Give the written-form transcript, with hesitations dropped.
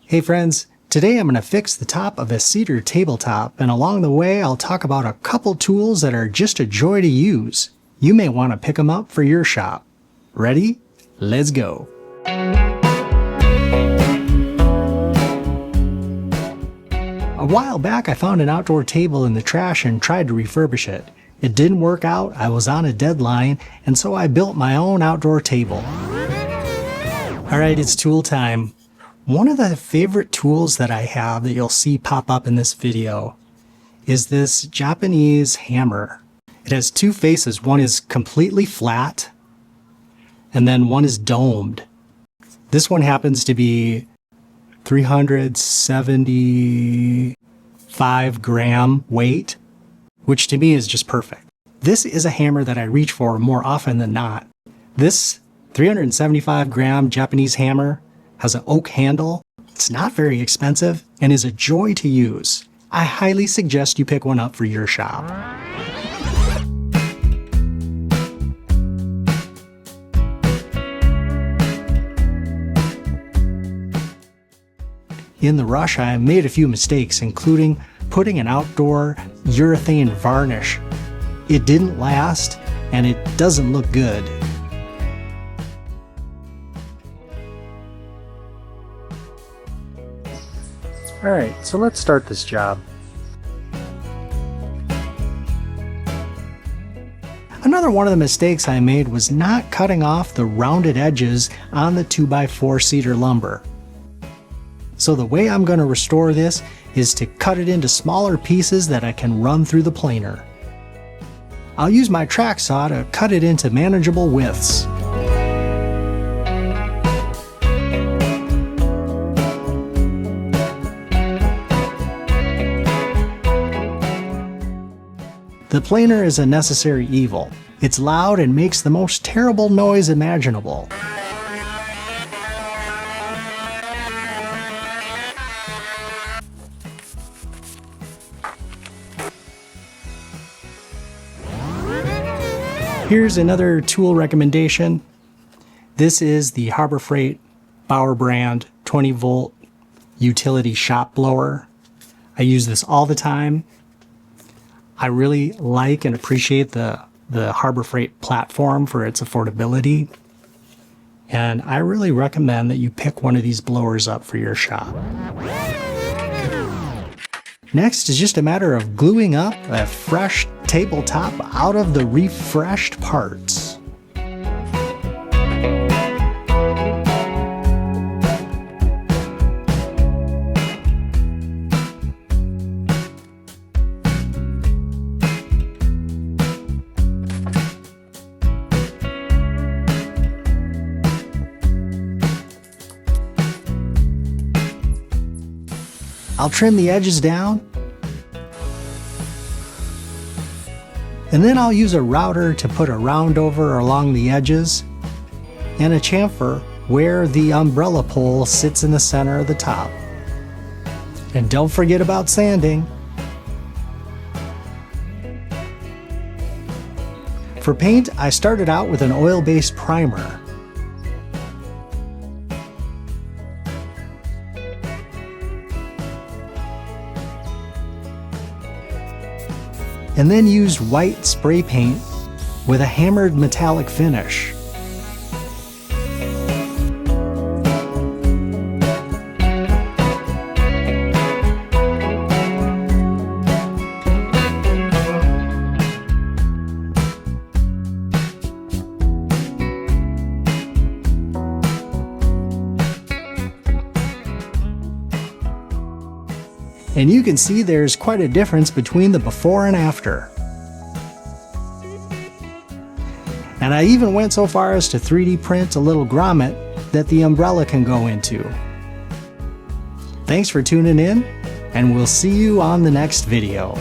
Hey friends, today I'm going to fix the top of a cedar tabletop, and along the way I'll talk about a couple tools that are just a joy to use. You may want to pick them up for your shop. Ready? Let's go! A while back I found an outdoor table in the trash and tried to refurbish it. It didn't work out, I was on a deadline, and so I built my own outdoor table. Alright, it's tool time. One of the favorite tools that I have that you'll see pop up in this video is this Japanese hammer. It has two faces. One is completely flat and then one is domed. This one happens to be 375 gram weight, which to me is just perfect. This is a hammer that I reach for more often than not. This 375 gram Japanese hammer has an oak handle, it's not very expensive, and is a joy to use. I highly suggest you pick one up for your shop. In the rush, I made a few mistakes, including putting an outdoor urethane varnish. It didn't last, and it doesn't look good. Alright, so let's start this job. Another one of the mistakes I made was not cutting off the rounded edges on the 2x4 cedar lumber. So the way I'm going to restore this is to cut it into smaller pieces that I can run through the planer. I'll use my track saw to cut it into manageable widths. The planer is a necessary evil. It's loud and makes the most terrible noise imaginable. Here's another tool recommendation. This is the Harbor Freight Bauer brand 20 volt utility shop blower. I use this all the time. I really like and appreciate the Harbor Freight platform for its affordability. And I really recommend that you pick one of these blowers up for your shop. Next is just a matter of gluing up a fresh tabletop out of the refreshed parts. I'll trim the edges down, and then I'll use a router to put a round over along the edges and a chamfer where the umbrella pole sits in the center of the top. And don't forget about sanding. For paint, I started out with an oil-based primer. And then used white spray paint with a hammered metallic finish. And you can see there's quite a difference between the before and after. And I even went so far as to 3D print a little grommet that the umbrella can go into. Thanks for tuning in, and we'll see you on the next video.